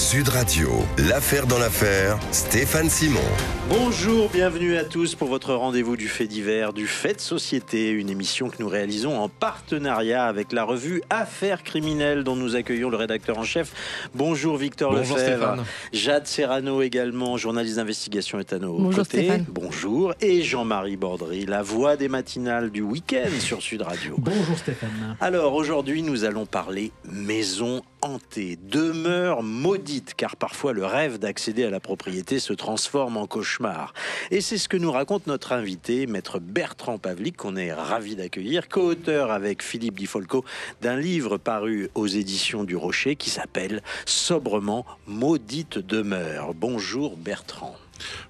Sud Radio, l'affaire dans l'affaire, Stéphane Simon. Bonjour, bienvenue à tous pour votre rendez-vous du fait divers, du fait de société, une émission que nous réalisons en partenariat avec la revue Affaires criminelles dont nous accueillons le rédacteur en chef. Bonjour Victor Bonjour Lefebvre. Stéphane. Jade Serrano également, journaliste d'investigation est à nos Bonjour côtés. Stéphane. Bonjour. Et Jean-Marie Bordry, la voix des matinales du week-end sur Sud Radio. Bonjour Stéphane. Alors aujourd'hui nous allons parler maison hantée, demeure maudite, car parfois le rêve d'accéder à la propriété se transforme en cauchemar. Et c'est ce que nous raconte notre invité, maître Bertrand Pavlik, qu'on est ravi d'accueillir, co-auteur avec Philippe Di Folco d'un livre paru aux éditions du Rocher qui s'appelle sobrement Maudite demeure. Bonjour Bertrand.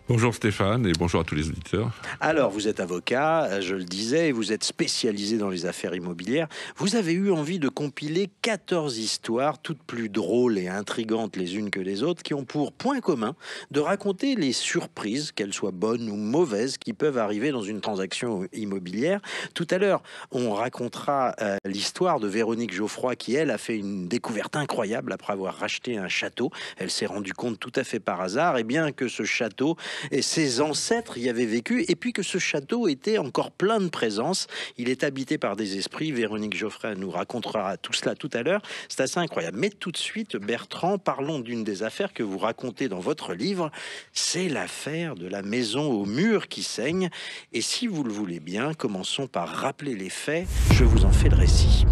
Bonjour Stéphane et bonjour à tous les auditeurs. Alors, vous êtes avocat, je le disais, et vous êtes spécialisé dans les affaires immobilières. Vous avez eu envie de compiler 14 histoires, toutes plus drôles et intrigantes les unes que les autres, qui ont pour point commun de raconter les surprises, qu'elles soient bonnes ou mauvaises, qui peuvent arriver dans une transaction immobilière. Tout à l'heure, on racontera l'histoire de Véronique Geoffroy, qui, elle, a fait une découverte incroyable après avoir racheté un château. Elle s'est rendue compte tout à fait par hasard, et bien que ce château et ses ancêtres y avaient vécu, et puis que ce château était encore plein de présence. Il est habité par des esprits. Véronique Geoffroy nous racontera tout cela tout à l'heure. C'est assez incroyable. Mais tout de suite, Bertrand, parlons d'une des affaires que vous racontez dans votre livre. C'est l'affaire de la maison au mur qui saigne. Et si vous le voulez bien, commençons par rappeler les faits. Je vous en fais le récit.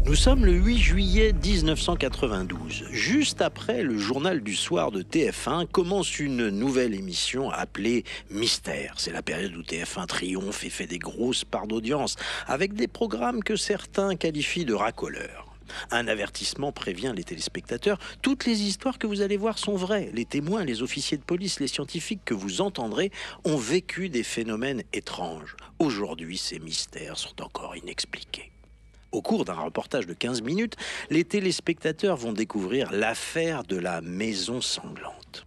Nous sommes le 8 juillet 1992. Juste après le journal du soir de TF1 commence une nouvelle émission appelée Mystère. C'est la période où TF1 triomphe et fait des grosses parts d'audience avec des programmes que certains qualifient de racoleurs. Un avertissement prévient les téléspectateurs. Toutes les histoires que vous allez voir sont vraies. Les témoins, les officiers de police, les scientifiques que vous entendrez ont vécu des phénomènes étranges. Aujourd'hui, ces mystères sont encore inexpliqués. Au cours d'un reportage de 15 minutes, les téléspectateurs vont découvrir l'affaire de la maison sanglante.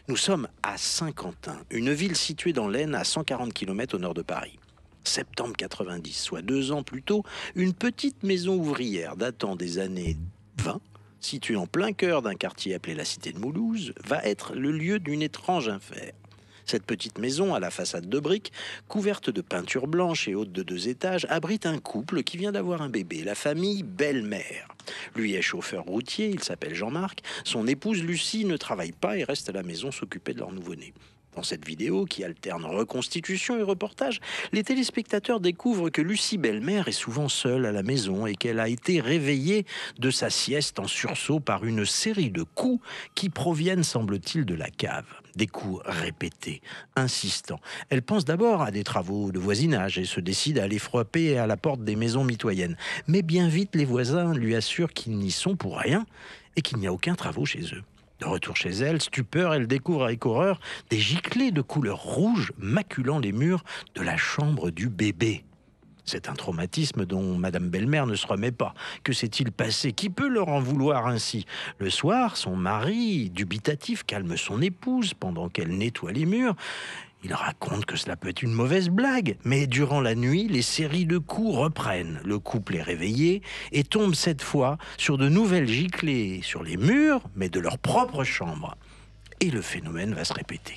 Nous sommes à Saint-Quentin, une ville située dans l'Aisne à 140 km au nord de Paris. Septembre 90, soit 2 ans plus tôt, une petite maison ouvrière datant des années 20, située en plein cœur d'un quartier appelé la Cité de Moulouse, va être le lieu d'une étrange affaire. Cette petite maison, à la façade de briques, couverte de peinture blanche et haute de 2 étages, abrite un couple qui vient d'avoir un bébé, la famille Bellemare. Lui est chauffeur routier, il s'appelle Jean-Marc. Son épouse Lucie ne travaille pas et reste à la maison s'occuper de leur nouveau-né. Dans cette vidéo, qui alterne reconstitution et reportage, les téléspectateurs découvrent que Lucie Bellemare est souvent seule à la maison et qu'elle a été réveillée de sa sieste en sursaut par une série de coups qui proviennent, semble-t-il, de la cave. Des coups répétés, insistants. Elle pense d'abord à des travaux de voisinage et se décide à aller frapper à la porte des maisons mitoyennes. Mais bien vite, les voisins lui assurent qu'ils n'y sont pour rien et qu'il n'y a aucun travaux chez eux. De retour chez elle, stupeur, elle découvre avec horreur des giclées de couleur rouge maculant les murs de la chambre du bébé. C'est un traumatisme dont Madame Bellemare ne se remet pas. Que s'est-il passé? Qui peut leur en vouloir ainsi? Le soir, son mari, dubitatif, calme son épouse pendant qu'elle nettoie les murs. Il raconte que cela peut être une mauvaise blague, mais durant la nuit, les séries de coups reprennent. Le couple est réveillé et tombe cette fois sur de nouvelles giclées sur les murs, mais de leur propre chambre. Et le phénomène va se répéter.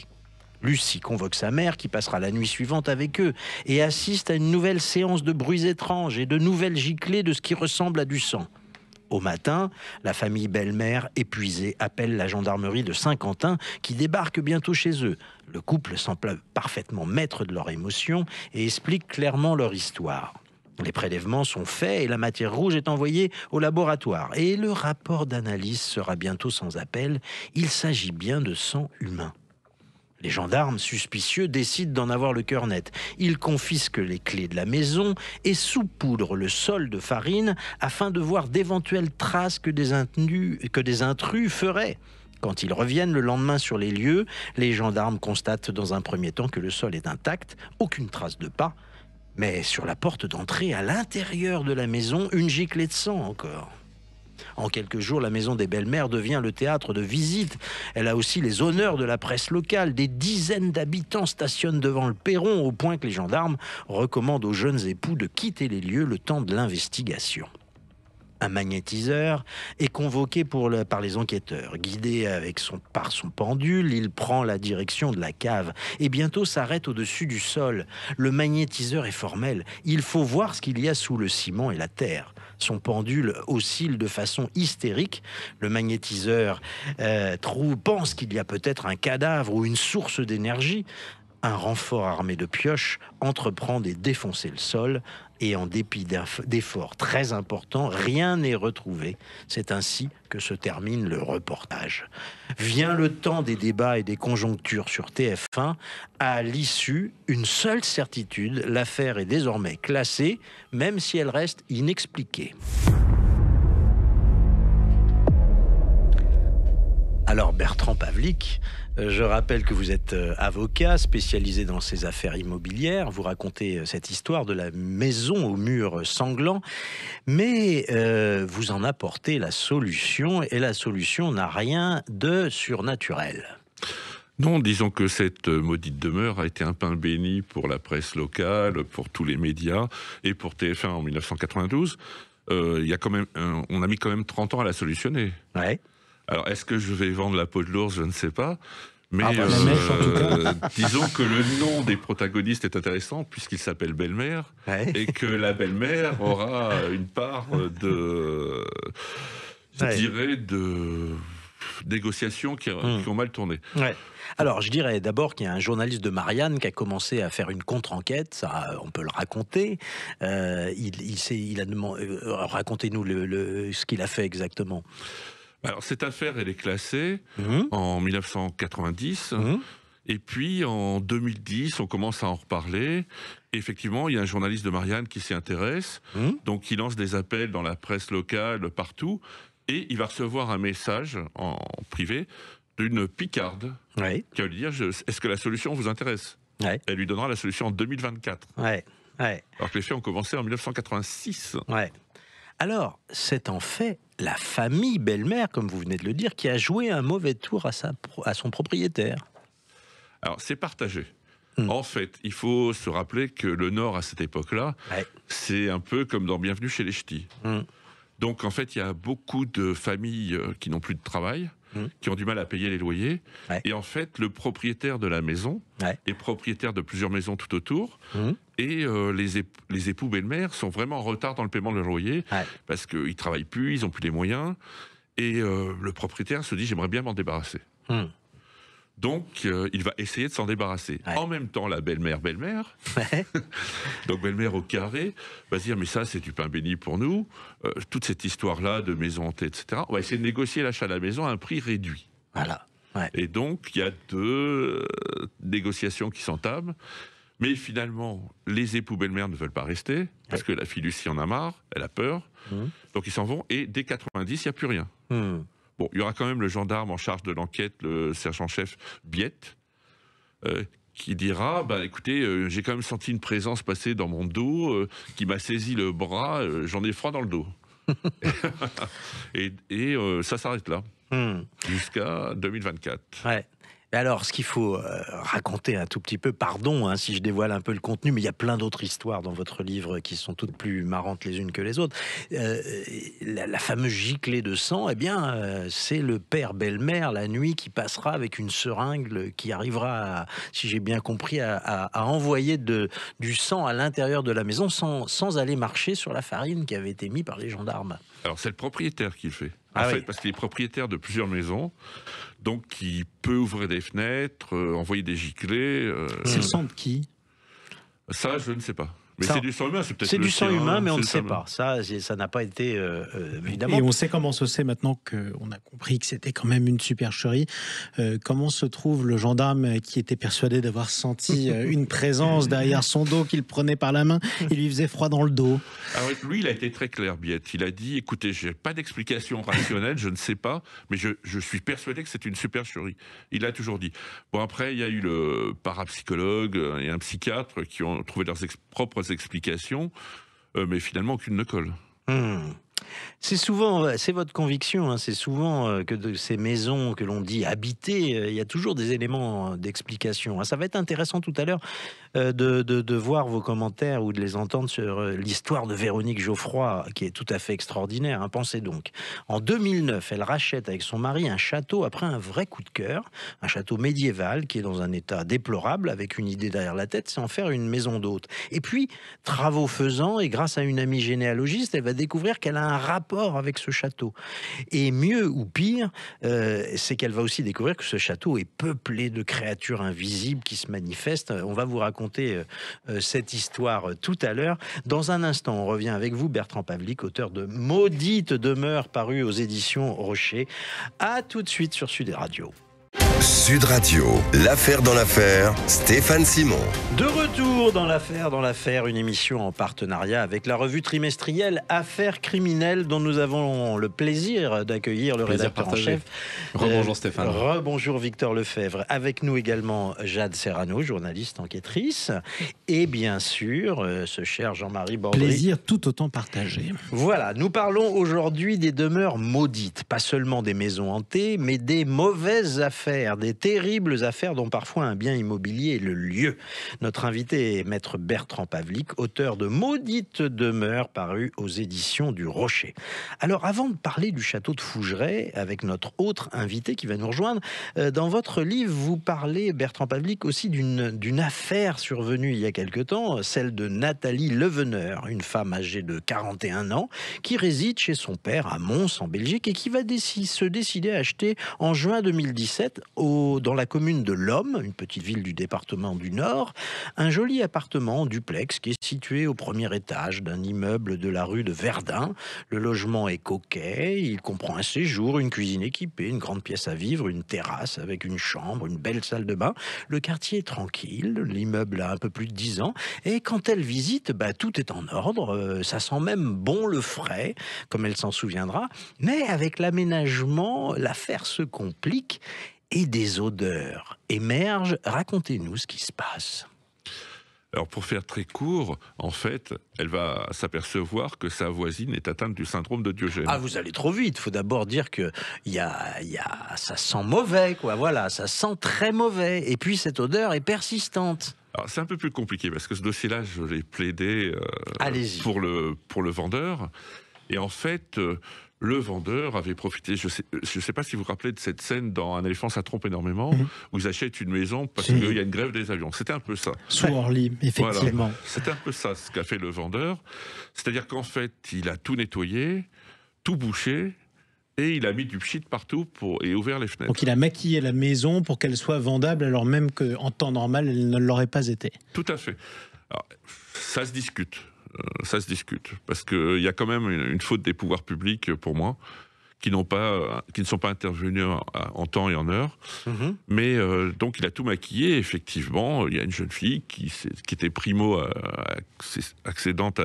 Lucie convoque sa mère qui passera la nuit suivante avec eux et assiste à une nouvelle séance de bruits étranges et de nouvelles giclées de ce qui ressemble à du sang. Au matin, la famille Bellemare, épuisée, appelle la gendarmerie de Saint-Quentin qui débarque bientôt chez eux. Le couple semble parfaitement maître de leurs émotions et explique clairement leur histoire. Les prélèvements sont faits et la matière rouge est envoyée au laboratoire. Et le rapport d'analyse sera bientôt sans appel. Il s'agit bien de sang humain. Les gendarmes, suspicieux, décident d'en avoir le cœur net. Ils confisquent les clés de la maison et saupoudrent le sol de farine afin de voir d'éventuelles traces que des intrus feraient. Quand ils reviennent le lendemain sur les lieux, les gendarmes constatent dans un premier temps que le sol est intact, aucune trace de pas, mais sur la porte d'entrée, à l'intérieur de la maison, une giclée de sang encore. En quelques jours, la maison des Bellemare devient le théâtre de visites. Elle a aussi les honneurs de la presse locale. Des dizaines d'habitants stationnent devant le perron au point que les gendarmes recommandent aux jeunes époux de quitter les lieux le temps de l'investigation. Un magnétiseur est convoqué par les enquêteurs. Guidé par son pendule, il prend la direction de la cave et bientôt s'arrête au-dessus du sol. Le magnétiseur est formel. Il faut voir ce qu'il y a sous le ciment et la terre. Son pendule oscille de façon hystérique. Le magnétiseur pense qu'il y a peut-être un cadavre ou une source d'énergie. Un renfort armé de pioches entreprend de défoncer le sol et en dépit d'efforts très importants, rien n'est retrouvé. C'est ainsi que se termine le reportage. Vient le temps des débats et des conjonctures sur TF1. À l'issue, une seule certitude, l'affaire est désormais classée, même si elle reste inexpliquée. Alors Bertrand Pavlik, je rappelle que vous êtes avocat spécialisé dans ces affaires immobilières. Vous racontez cette histoire de la maison aux murs sanglants, mais vous en apportez la solution, et la solution n'a rien de surnaturel. Non, disons que cette maudite demeure a été un pain béni pour la presse locale, pour tous les médias et pour TF1 en 1992. On a mis quand même 30 ans à la solutionner. Ouais. Alors, est-ce que je vais vendre la peau de l'ours? Je ne sais pas. Mais disons que le nom des protagonistes est intéressant puisqu'il s'appelle Belle-Mère, et que la belle-mère aura une part de négociations qui ont mal tourné. Ouais. Alors, je dirais d'abord qu'il y a un journaliste de Marianne qui a commencé à faire une contre-enquête, ça, on peut le raconter. Il a demandé, racontez-nous ce qu'il a fait exactement. Alors, cette affaire, elle est classée en 1990, et puis en 2010, on commence à en reparler. Et effectivement, il y a un journaliste de Marianne qui s'y intéresse, donc il lance des appels dans la presse locale, partout, et il va recevoir un message en privé d'une picarde qui va lui dire « Est-ce que la solution vous intéresse ?» Elle lui donnera la solution en 2024. Alors que les faits ont commencé en 1986. Alors, c'est en fait la famille Belle-Mère, comme vous venez de le dire, qui a joué un mauvais tour à son propriétaire. Alors, c'est partagé. En fait, il faut se rappeler que le Nord, à cette époque-là, c'est un peu comme dans Bienvenue chez les Ch'tis. Donc, en fait, il y a beaucoup de familles qui n'ont plus de travail, qui ont du mal à payer les loyers. Et en fait, le propriétaire de la maison est propriétaire de plusieurs maisons tout autour. Et les époux belle-mère sont vraiment en retard dans le paiement de leur loyer parce qu'ils ne travaillent plus, ils n'ont plus les moyens. Et le propriétaire se dit « j'aimerais bien m'en débarrasser ». Donc, il va essayer de s'en débarrasser. En même temps, la belle-mère, donc belle-mère au carré, va se dire « mais ça, c'est du pain béni pour nous. Toute cette histoire-là de maison hantée, etc. On va essayer de négocier l'achat de la maison à un prix réduit. » Et donc, il y a deux négociations qui s'entament. Mais finalement, les époux belle-mère ne veulent pas rester, parce que la fille Lucie en a marre, elle a peur. Donc, ils s'en vont, et dès 90, il n'y a plus rien. Bon, il y aura quand même le gendarme en charge de l'enquête, le sergent-chef Biette, qui dira « bah, écoutez, j'ai quand même senti une présence passer dans mon dos, qui m'a saisi le bras, j'en ai froid dans le dos. » Et ça s'arrête là, jusqu'à 2024. Alors, ce qu'il faut raconter un tout petit peu, pardon si je dévoile un peu le contenu, mais il y a plein d'autres histoires dans votre livre qui sont toutes plus marrantes les unes que les autres. La fameuse giclée de sang, eh bien, c'est le père belle-mère, la nuit, qui passera avec une seringue qui arrivera, si j'ai bien compris, à envoyer du sang à l'intérieur de la maison sans aller marcher sur la farine qui avait été mise par les gendarmes. Alors, c'est le propriétaire qui le fait. En fait, parce qu'il est propriétaire de plusieurs maisons, donc il peut ouvrir des fenêtres, envoyer des giclées. C'est le sang de qui? Ça, je ne sais pas. Mais c'est du sang humain, c'est peut-être C'est le du sang sien, humain, mais on ne sait pas. Ça n'a pas été, évidemment... Et on sait comment se sait maintenant qu'on a compris que c'était quand même une supercherie. Comment se trouve le gendarme qui était persuadé d'avoir senti une présence derrière son dos, qu'il prenait par la main et lui faisait froid dans le dos? Alors, lui, il a été très clair, Biette. Il a dit, écoutez, j'ai pas d'explication rationnelle, je ne sais pas, mais je suis persuadé que c'est une supercherie. Il a toujours dit. Bon, après, il y a eu le parapsychologue et un psychiatre qui ont trouvé leurs propres explications, mais finalement aucune ne colle. C'est souvent, c'est votre conviction, c'est souvent que de ces maisons que l'on dit habitées, il y a toujours des éléments d'explication. Ça va être intéressant tout à l'heure de voir vos commentaires ou de les entendre sur l'histoire de Véronique Geoffroy, qui est tout à fait extraordinaire. Hein. Pensez donc, en 2009, elle rachète avec son mari un château après un vrai coup de cœur, un château médiéval qui est dans un état déplorable, avec une idée derrière la tête, c'est en faire une maison d'hôte. Et puis, travaux faisant, et grâce à une amie généalogiste, elle va découvrir qu'elle a un rapport avec ce château. Et mieux ou pire, c'est qu'elle va aussi découvrir que ce château est peuplé de créatures invisibles qui se manifestent. On va vous raconter cette histoire tout à l'heure. Dans un instant, on revient avec vous, Bertrand Pavlik, auteur de Maudite demeure, paru aux éditions Rocher. À tout de suite sur Sud Radio. Sud Radio, l'affaire dans l'affaire, Stéphane Simon. De retour dans l'affaire, une émission en partenariat avec la revue trimestrielle Affaires criminelles, dont nous avons le plaisir d'accueillir le rédacteur en chef. Rebonjour Stéphane. Rebonjour Victor Lefebvre. Avec nous également Jade Serrano, journaliste enquêtrice. Et bien sûr, ce cher Jean-Marie Bordry. Plaisir tout autant partagé. Voilà, nous parlons aujourd'hui des demeures maudites. Pas seulement des maisons hantées, mais des mauvaises affaires, des terribles affaires dont parfois un bien immobilier est le lieu. Notre invité est maître Bertrand Pavlik, auteur de Maudite demeure, paru aux éditions du Rocher. Alors, avant de parler du château de Fougeray, avec notre autre invité qui va nous rejoindre, dans votre livre, vous parlez, Bertrand Pavlik, aussi d'une affaire survenue il y a quelque temps, celle de Nathalie Leveneur, une femme âgée de 41 ans, qui réside chez son père à Mons, en Belgique, et qui va se décider à acheter en juin 2017, dans la commune de Lomme, une petite ville du département du Nord, un joli appartement en duplex qui est situé au premier étage d'un immeuble de la rue de Verdun. Le logement est coquet, il comprend un séjour, une cuisine équipée, une grande pièce à vivre, une terrasse avec une chambre, une belle salle de bain. Le quartier est tranquille, l'immeuble a un peu plus de 10 ans, et quand elle visite, tout est en ordre, ça sent même bon le frais, comme elle s'en souviendra, mais avec l'aménagement, l'affaire se complique et des odeurs émergent. Racontez-nous ce qui se passe. Alors pour faire très court, en fait, elle va s'apercevoir que sa voisine est atteinte du syndrome de Diogène. Ah, vous allez trop vite. Il faut d'abord dire que ça sent mauvais, quoi. Voilà, ça sent très mauvais. Et puis cette odeur est persistante. Alors c'est un peu plus compliqué parce que ce dossier-là, je l'ai plaidé pour le vendeur. Et en fait, le vendeur avait profité, je sais pas si vous vous rappelez de cette scène dans Un éléphant, ça trompe énormément, où ils achètent une maison parce qu'il y a une grève des avions. C'était un peu ça. Sous Orly, effectivement. Voilà. C'était un peu ça ce qu'a fait le vendeur. C'est-à-dire qu'en fait, il a tout nettoyé, tout bouché, et il a mis du pchit partout et ouvert les fenêtres. Donc il a maquillé la maison pour qu'elle soit vendable, alors même qu'en temps normal, elle ne l'aurait pas été. Tout à fait. Alors, ça se discute. Parce qu'il y a quand même une faute des pouvoirs publics, pour moi, qui ne sont pas intervenus en temps et en heure. Mais donc, il a tout maquillé. Effectivement, il y a une jeune fille qui était primo-accédante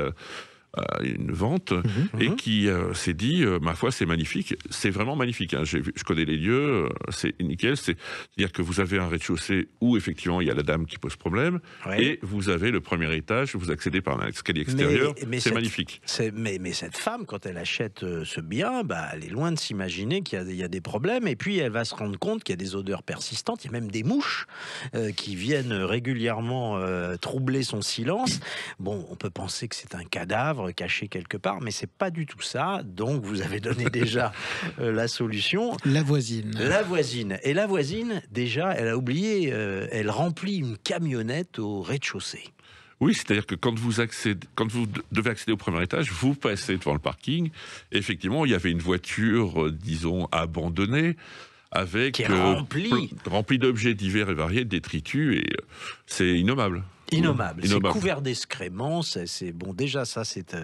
à une vente et qui s'est dit ma foi, c'est magnifique, c'est vraiment magnifique, hein. Je connais les lieux, c'est nickel, c'est-à-dire que vous avez un rez-de-chaussée où effectivement il y a la dame qui pose problème, et vous avez le premier étage, vous accédez par un escalier extérieur, c'est magnifique. Mais cette femme, quand elle achète ce bien, elle est loin de s'imaginer qu'il y a des problèmes, et puis elle va se rendre compte qu'il y a des odeurs persistantes, il y a même des mouches qui viennent régulièrement troubler son silence. Bon, on peut penser que c'est un cadavre caché quelque part, mais c'est pas du tout ça. Donc vous avez donné déjà la solution. La voisine. Et la voisine, déjà, elle a oublié, elle remplit une camionnette au rez-de-chaussée. Oui, c'est-à-dire que quand vous devez accéder au premier étage, vous passez devant le parking. Et effectivement, il y avait une voiture, disons, abandonnée, avec remplie d'objets divers et variés, de détritus, et c'est innommable. Innommable. C'est couvert d'excréments. Bon, déjà ça c'est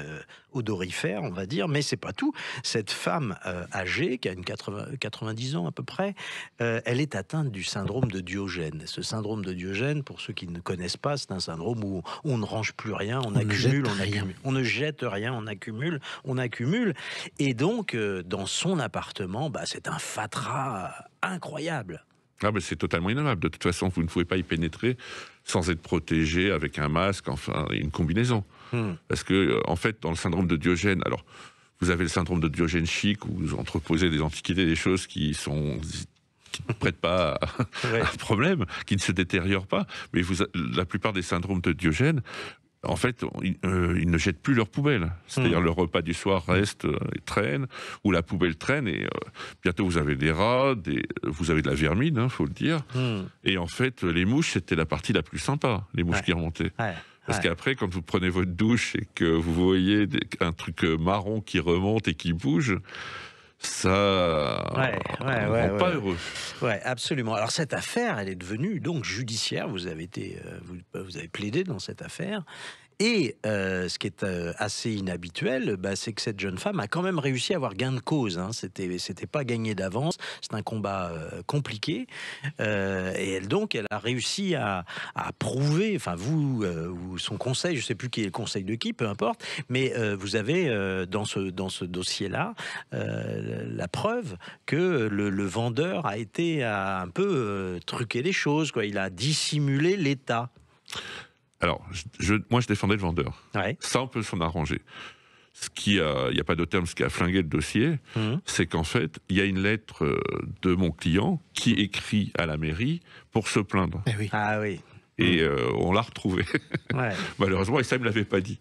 odorifère, on va dire, mais c'est pas tout. Cette femme âgée qui a 90 ans à peu près, elle est atteinte du syndrome de Diogène. Ce syndrome de Diogène, pour ceux qui ne connaissent pas, c'est un syndrome où on ne range plus rien, on accumule, on ne jette rien, on accumule. Et donc dans son appartement, c'est un fatras incroyable. Ah ben c'est totalement innommable. De toute façon, vous ne pouvez pas y pénétrer sans être protégé avec un masque, enfin une combinaison. Parce que en fait, dans le syndrome de Diogène, alors vous avez le syndrome de Diogène chic où vous entreposez des antiquités, des choses qui qui ne prête pas à un problème, qui ne se détériore pas. Mais la plupart des syndromes de Diogène, en fait, ils ne jettent plus leur poubelle. C'est-à-dire le repas du soir reste et traîne, ou la poubelle traîne, et bientôt vous avez des rats, vous avez de la vermine, faut le dire. Et en fait, les mouches, c'était la partie la plus sympa, les mouches qui remontaient. Parce qu'après, quand vous prenez votre douche et que vous voyez un truc marron qui remonte et qui bouge, ça rend pas heureux. Ouais, absolument. Alors cette affaire, elle est devenue donc judiciaire. Vous avez plaidé dans cette affaire. Et ce qui est assez inhabituel, c'est que cette jeune femme a quand même réussi à avoir gain de cause. C'était pas gagné d'avance. C'est un combat compliqué. Et elle a réussi à prouver. Enfin, ou son conseil, je sais plus qui est le conseil de qui, peu importe. Mais vous avez dans ce dossier-là la preuve que le vendeur a un peu truqué les choses, quoi. Il a dissimulé l'État. Alors, moi, je défendais le vendeur. Ça, on peut s'en arranger. Il n'y a pas de terme, ce qui a flingué le dossier, c'est qu'en fait, il y a une lettre de mon client qui écrit à la mairie pour se plaindre. Et on l'a retrouvé. Malheureusement, et ça, il ne me l'avait pas dit.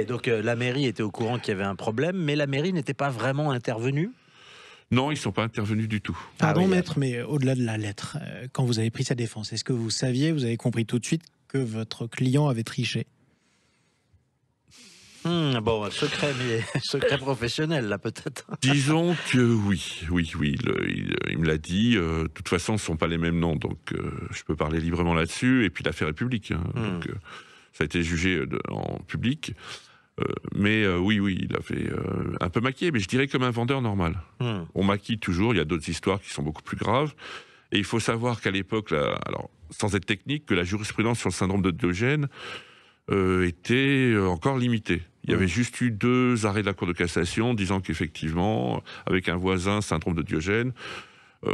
Donc la mairie était au courant qu'il y avait un problème, mais la mairie n'était pas vraiment intervenue. Non, ils ne sont pas intervenus du tout. Pardon, maître, mais au-delà de la lettre, quand vous avez pris sa défense, est-ce que vous avez compris tout de suite que votre client avait triché? Secret professionnel, là, peut-être. Disons que oui. Il me l'a dit. De toute façon, ce ne sont pas les mêmes noms, donc je peux parler librement là-dessus. Et puis l'affaire est publique. Donc, ça a été jugé en public. Mais oui, il avait un peu maquillé, mais je dirais comme un vendeur normal. On maquille toujours, il y a d'autres histoires qui sont beaucoup plus graves. Et il faut savoir qu'à l'époque, alors sans être technique, que la jurisprudence sur le syndrome de Diogène était encore limitée. Il y avait juste eu 2 arrêts de la Cour de cassation disant qu'effectivement, avec un voisin, syndrome de Diogène,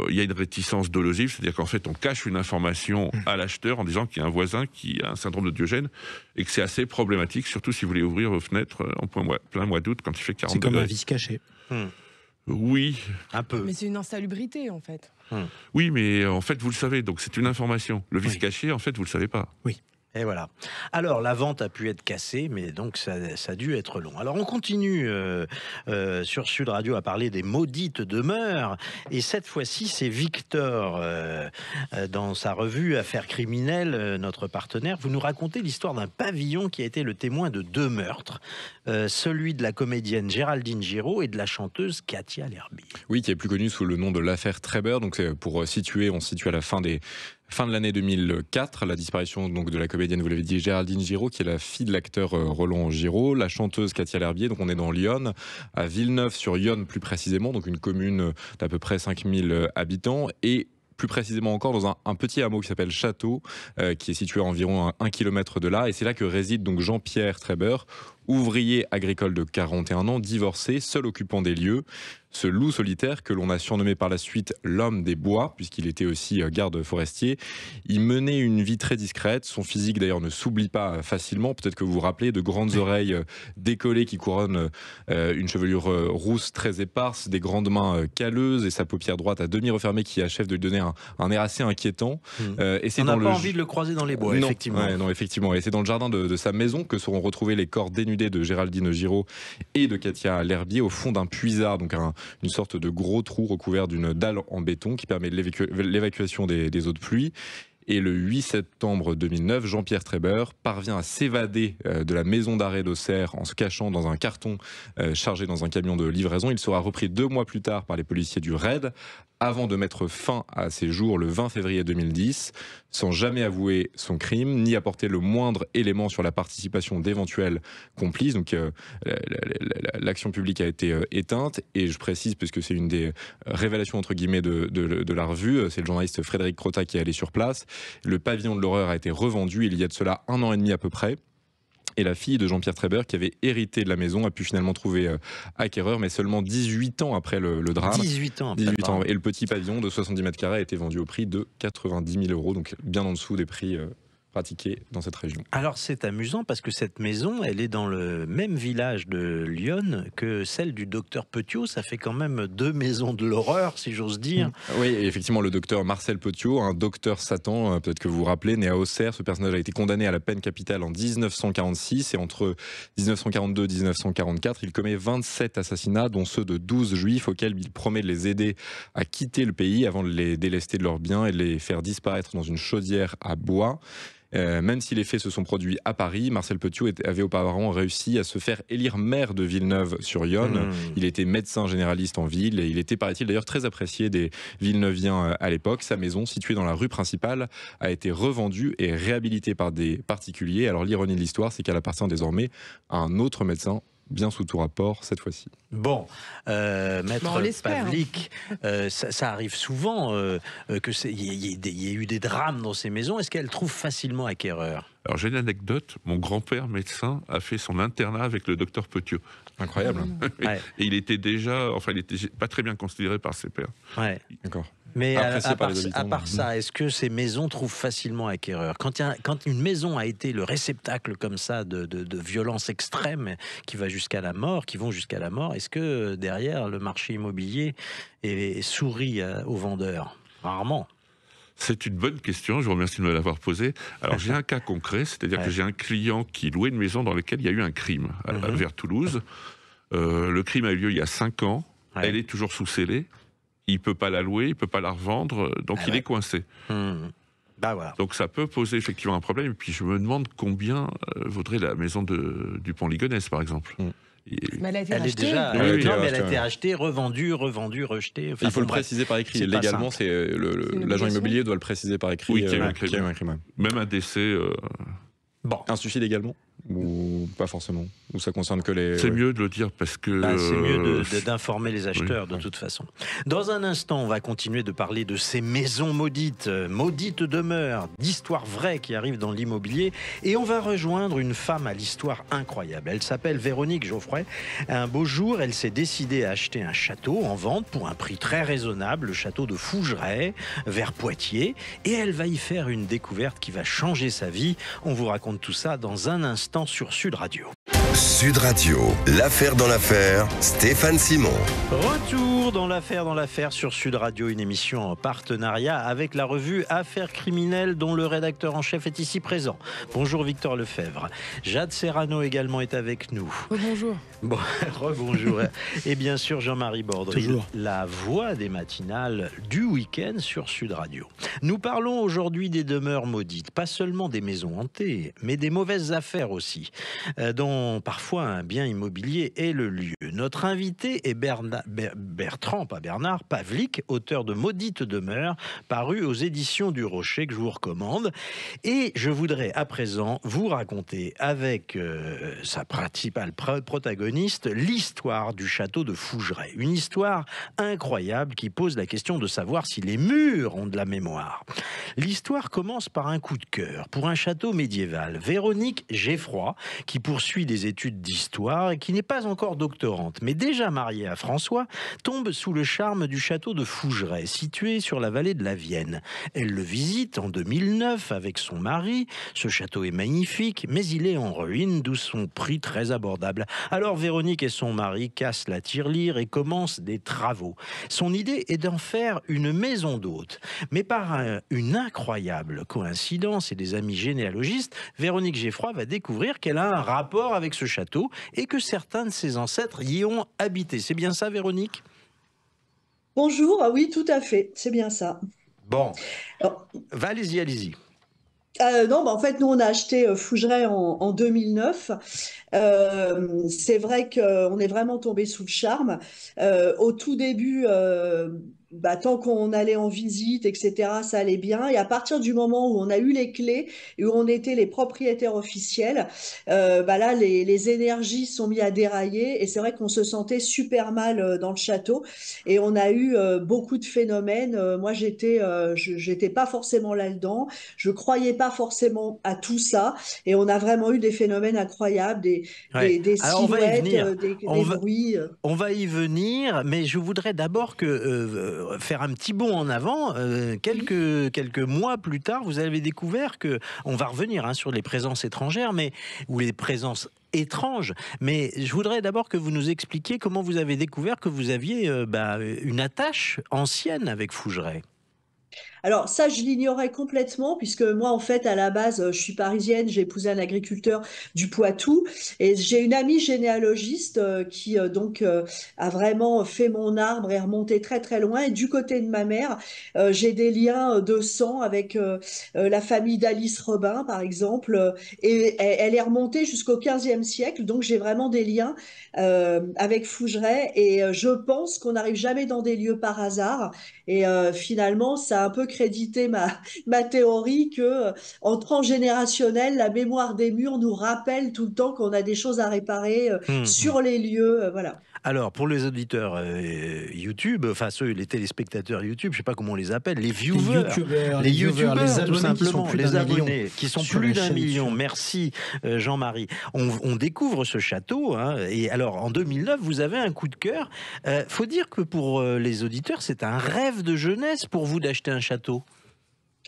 il y a une réticence dolosive, c'est-à-dire qu'en fait, on cache une information à l'acheteur en disant qu'il y a un voisin qui a un syndrome de Diogène et que c'est assez problématique, surtout si vous voulez ouvrir vos fenêtres en plein mois d'août quand il fait 40 degrés. C'est comme un vice caché. Oui. Un peu. Mais c'est une insalubrité, en fait. Oui, mais en fait, vous le savez, donc c'est une information. Le vice caché, en fait, vous le savez pas. Oui. Et voilà. Alors, la vente a pu être cassée, mais donc ça a dû être long. Alors, on continue sur Sud Radio à parler des maudites demeures. Et cette fois-ci, c'est Victor, dans sa revue Affaires criminelles, notre partenaire. Vous nous racontez l'histoire d'un pavillon qui a été le témoin de 2 meurtres. Celui de la comédienne Géraldine Giraud et de la chanteuse Katia L'Herbier. Oui, qui est plus connue sous le nom de l'affaire Treiber. Donc, pour situer, on situe à la fin de l'année 2004, la disparition donc de la comédienne, vous l'avez dit, Géraldine Giraud, qui est la fille de l'acteur Roland Giraud, la chanteuse Katia L'Herbier. Donc on est dans l'Yonne, à Villeneuve-sur-Yonne plus précisément, donc une commune d'à peu près 5000 habitants, et plus précisément encore dans un petit hameau qui s'appelle Château, qui est situé à environ 1 kilomètre de là. Et c'est là que réside donc Jean-Pierre Treiber, ouvrier agricole de 41 ans, divorcé, seul occupant des lieux. Ce loup solitaire, que l'on a surnommé par la suite l'homme des bois, puisqu'il était aussi garde forestier, il menait une vie très discrète. Son physique d'ailleurs ne s'oublie pas facilement. Peut-être que vous vous rappelez de grandes oreilles décollées qui couronnent une chevelure rousse très éparse, des grandes mains calleuses et sa paupière droite à demi refermée qui achève de lui donner un air assez inquiétant. Et c'est On n'a pas envie de le croiser dans les bois, non, effectivement. Non, effectivement. Et c'est dans le jardin de sa maison que seront retrouvés les corps dénudés de Géraldine Giraud et de Katia L'Herbier au fond d'un puisard, donc une sorte de gros trou recouvert d'une dalle en béton qui permet l'évacuation des eaux de pluie. Et le 8 septembre 2009, Jean-Pierre Treiber parvient à s'évader de la maison d'arrêt d'Auxerre en se cachant dans un carton chargé dans un camion de livraison. Il sera repris 2 mois plus tard par les policiers du RAID avant de mettre fin à ses jours le 20 février 2010, sans jamais avouer son crime, ni apporter le moindre élément sur la participation d'éventuels complices. Donc l'action publique a été éteinte, et je précise, puisque c'est une des révélations entre guillemets de la revue, c'est le journaliste Frédéric Crotat qui est allé sur place. Le pavillon de l'horreur a été revendu il y a de cela 1 an et demi à peu près. Et la fille de Jean-Pierre Treiber, qui avait hérité de la maison, a pu finalement trouver acquéreur, mais seulement 18 ans après le drame. 18 ans. Et le petit pavillon de 70 mètres carrés a été vendu au prix de 90 000 €, donc bien en dessous des prix pratiquée dans cette région. Alors c'est amusant parce que cette maison, elle est dans le même village de Lyon que celle du docteur Petiot. Ça fait quand même 2 maisons de l'horreur, si j'ose dire. Oui, et effectivement, le docteur Marcel Petiot, un docteur Satan, peut-être que vous vous rappelez, né à Auxerre. Ce personnage a été condamné à la peine capitale en 1946 et entre 1942 et 1944, il commet 27 assassinats, dont ceux de 12 juifs auxquels il promet de les aider à quitter le pays avant de les délester de leurs biens et de les faire disparaître dans une chaudière à bois. Même si les faits se sont produits à Paris, Marcel Petiot avait auparavant réussi à se faire élire maire de Villeneuve-sur-Yonne. Il était médecin généraliste en ville et il était, paraît-il, d'ailleurs très apprécié des Villeneuviens à l'époque. Sa maison, située dans la rue principale, a été revendue et réhabilitée par des particuliers. Alors l'ironie de l'histoire, c'est qu'elle appartient désormais à un autre médecin, bien sous tout rapport cette fois-ci. Bon, Maître Pavlik, ça arrive souvent qu'il y ait eu des drames dans ces maisons. Est-ce qu'elles trouvent facilement acquéreur? Alors j'ai une anecdote, mon grand-père médecin a fait son internat avec le docteur Petiot. Incroyable. Ouais. Et il était déjà, il était pas très bien considéré par ses pairs. Ouais. D'accord. Mais à part ça, est-ce que ces maisons trouvent facilement acquéreur? Quand une maison a été le réceptacle comme ça de violences extrêmes qui vont jusqu'à la mort, est-ce que derrière le marché immobilier sourit aux vendeurs? Rarement. C'est une bonne question, je vous remercie de me l'avoir posée. Alors j'ai un cas concret, c'est-à-dire que j'ai un client qui louait une maison dans laquelle il y a eu un crime vers Toulouse. Le crime a eu lieu il y a 5 ans, elle est toujours sous scellé. Il ne peut pas la louer, il ne peut pas la revendre, donc il est coincé. Bah voilà. Donc ça peut poser effectivement un problème. Et puis je me demande combien vaudrait la maison du Pont-Ligonnès, par exemple. Mais elle a été rachetée. Déjà, elle a été achetée, revendue, rejetée. Enfin, il faut le préciser par écrit. Légalement, l'agent immobilier doit le préciser par écrit. Oui, qu'il y a eu un crime. Même un décès. Bon. Un suicide également? Ou pas forcément? Ou ça concerne que les... C'est mieux de le dire parce que... c'est mieux d'informer les acheteurs de toute façon. Dans un instant, on va continuer de parler de ces maisons maudites, maudites demeures, d'histoires vraies qui arrivent dans l'immobilier. Et on va rejoindre une femme à l'histoire incroyable. Elle s'appelle Véronique Geoffroy. Un beau jour, elle s'est décidée à acheter un château en vente pour un prix très raisonnable, le château de Fougeray, vers Poitiers. Et elle va y faire une découverte qui va changer sa vie. On vous raconte tout ça dans un instant sur Sud Radio. Sud Radio, l'affaire dans l'affaire, Stéphane Simon. Retour dans l'affaire sur Sud Radio, une émission en partenariat avec la revue Affaires criminelles dont le rédacteur en chef est ici présent. Bonjour Victor Lefebvre. Jade Serrano également est avec nous. Bonjour. Bon, rebonjour. Et bien sûr Jean-Marie Bordry, Toujours. la voix des matinales du week-end sur Sud Radio. Nous parlons aujourd'hui des demeures maudites, pas seulement des maisons hantées, mais des mauvaises affaires aussi, dont parfois un bien immobilier est le lieu. Notre invité est Bertrand Pavlik, auteur de Maudites demeures, paru aux éditions du Rocher, que je vous recommande. Et je voudrais à présent vous raconter avec sa principale protagoniste l'histoire du château de Fougeray. Une histoire incroyable qui pose la question de savoir si les murs ont de la mémoire. L'histoire commence par un coup de cœur pour un château médiéval. Véronique Geoffroy, qui poursuit des études d'histoire et qui n'est pas encore doctorante, mais déjà mariée à François, tombe sous le charme du château de Fougeray, situé sur la vallée de la Vienne. Elle le visite en 2009 avec son mari. Ce château est magnifique, mais il est en ruine, d'où son prix très abordable. Alors Véronique et son mari cassent la tirelire et commencent des travaux. Son idée est d'en faire une maison d'hôte. Mais par une incroyable coïncidence et des amis généalogistes, Véronique Geoffroy va découvrir qu'elle a un rapport avec ce château et que certains de ses ancêtres y ont habité. C'est bien ça, Véronique? Bonjour, ah oui, tout à fait, c'est bien ça. Bon, Alors, allez-y. non, en fait, nous, on a acheté Fougeray en 2009. C'est vrai qu'on est vraiment tombé sous le charme. Au tout début, tant qu'on allait en visite, etc., ça allait bien. Et à partir du moment où on a eu les clés et où on était les propriétaires officiels, là, les énergies sont mises à dérailler. Et c'est vrai qu'on se sentait super mal dans le château. Et on a eu beaucoup de phénomènes. Moi, j'étais pas forcément là-dedans. Je croyais pas forcément à tout ça. Et on a vraiment eu des phénomènes incroyables, des silhouettes, des bruits. On va y venir, mais je voudrais d'abord que faire un petit bond en avant. Quelques mois plus tard, vous avez découvert que, on va revenir sur les présences étrangères, ou les présences étranges, mais je voudrais d'abord que vous nous expliquiez comment vous avez découvert que vous aviez une attache ancienne avec Fougeray. Alors ça, je l'ignorais complètement, puisque moi, en fait, à la base, je suis parisienne, j'ai épousé un agriculteur du Poitou, et j'ai une amie généalogiste qui a vraiment fait mon arbre et remonté très très loin. Et du côté de ma mère, j'ai des liens de sang avec la famille d'Alice Robin, par exemple, et elle est remontée jusqu'au 15e siècle, donc j'ai vraiment des liens avec Fougeray, et je pense qu'on n'arrive jamais dans des lieux par hasard. Et finalement, ça a un peu crédité ma théorie que en transgénérationnel, la mémoire des murs nous rappelle tout le temps qu'on a des choses à réparer sur les lieux. Voilà. Alors, pour les auditeurs YouTube, les téléspectateurs YouTube, je ne sais pas comment on les appelle, les viewers, les youtubeurs, tout simplement, les abonnés, qui sont plus d'1 million. Merci Jean-Marie. On découvre ce château, et alors en 2009, vous avez un coup de cœur. Faut dire que pour les auditeurs, c'est un rêve de jeunesse pour vous d'acheter un château.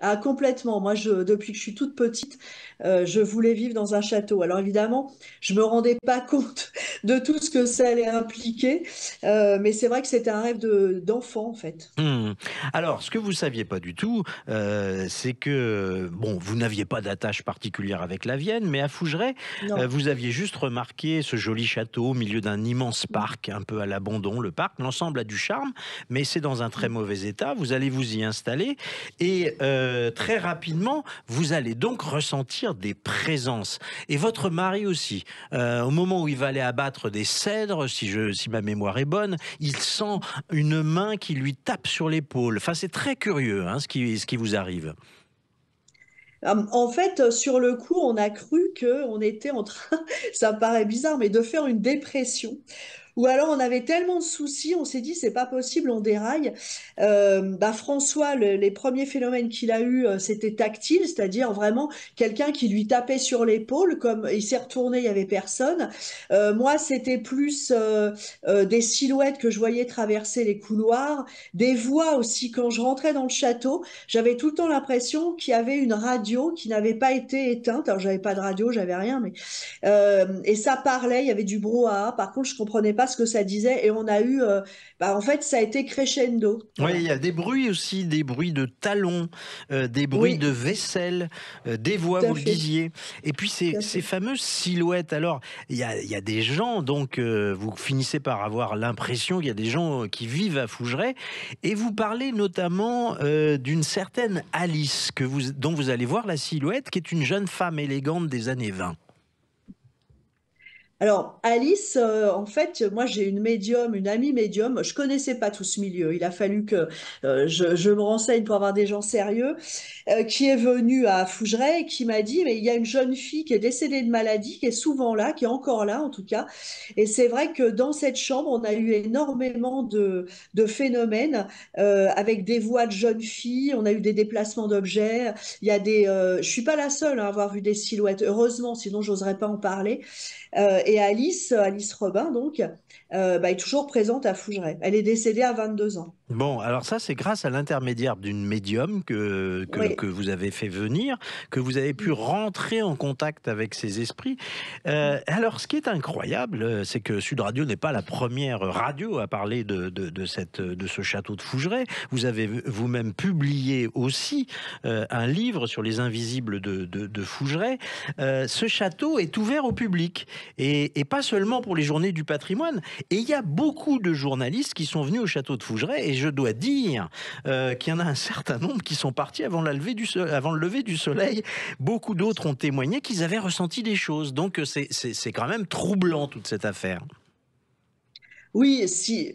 Ah, complètement. Moi, depuis que je suis toute petite, je voulais vivre dans un château. Alors évidemment, je me rendais pas compte de tout ce que ça allait impliquer, mais c'est vrai que c'était un rêve d'enfant, en fait. Alors, ce que vous saviez pas du tout, c'est que, vous n'aviez pas d'attache particulière avec la Vienne, mais à Fougeray, vous aviez juste remarqué ce joli château au milieu d'un immense parc, un peu à l'abandon, le parc. L'ensemble a du charme, mais c'est dans un très mauvais état. Vous allez vous y installer et très rapidement, vous allez donc ressentir des présences. Et votre mari aussi. Au moment où il va aller abattre des cèdres, si ma mémoire est bonne, il sent une main qui lui tape sur l'épaule. Enfin, c'est très curieux ce qui vous arrive. En fait, sur le coup, on a cru qu'on était en train, ça me paraît bizarre, mais de faire une dépression. Ou alors on avait tellement de soucis, on s'est dit c'est pas possible, on déraille. François, les premiers phénomènes qu'il a eu, c'était tactile, c'est-à-dire vraiment quelqu'un qui lui tapait sur l'épaule, comme il s'est retourné, il y avait personne. Moi, c'était plus des silhouettes que je voyais traverser les couloirs, des voix aussi. Quand je rentrais dans le château, j'avais tout le temps l'impression qu'il y avait une radio qui n'avait pas été éteinte. Alors j'avais pas de radio, j'avais rien, mais et ça parlait, il y avait du brouhaha. Par contre, je comprenais pas ce que ça disait, et on a eu, en fait, ça a été crescendo. Oui, il y a des bruits aussi, des bruits de talons, des bruits de vaisselle, des voix, vous le disiez. Et puis ces fameuses silhouettes. Alors, il y a des gens, donc vous finissez par avoir l'impression qu'il y a des gens qui vivent à Fougeray, et vous parlez notamment d'une certaine Alice, dont vous allez voir la silhouette, qui est une jeune femme élégante des années 20. Alors, Alice, en fait, moi, j'ai une médium, une amie médium. Je connaissais pas tout ce milieu. Il a fallu que je me renseigne pour avoir des gens sérieux, qui est venue à Fougeray et qui m'a dit, mais il y a une jeune fille qui est décédée de maladie, qui est souvent là, qui est encore là, en tout cas. Et c'est vrai que dans cette chambre, on a eu énormément de phénomènes, avec des voix de jeunes filles. On a eu des déplacements d'objets. Il y a je suis pas la seule à avoir vu des silhouettes. Heureusement, sinon j'oserais pas en parler. Et Alice Robin, donc, est toujours présente à Fougeray. Elle est décédée à 22 ans. Bon, alors ça, c'est grâce à l'intermédiaire d'une médium que vous avez fait venir, que vous avez pu rentrer en contact avec ces esprits. Alors, ce qui est incroyable, c'est que Sud Radio n'est pas la première radio à parler de ce château de Fougeray. Vous avez vous-même publié aussi un livre sur les invisibles de Fougeray. Ce château est ouvert au public, et pas seulement pour les journées du patrimoine. Et il y a beaucoup de journalistes qui sont venus au château de Fougeray, et je dois dire qu'il y en a un certain nombre qui sont partis avant le lever du soleil. Beaucoup d'autres ont témoigné qu'ils avaient ressenti des choses. Donc c'est quand même troublant, toute cette affaire. Oui,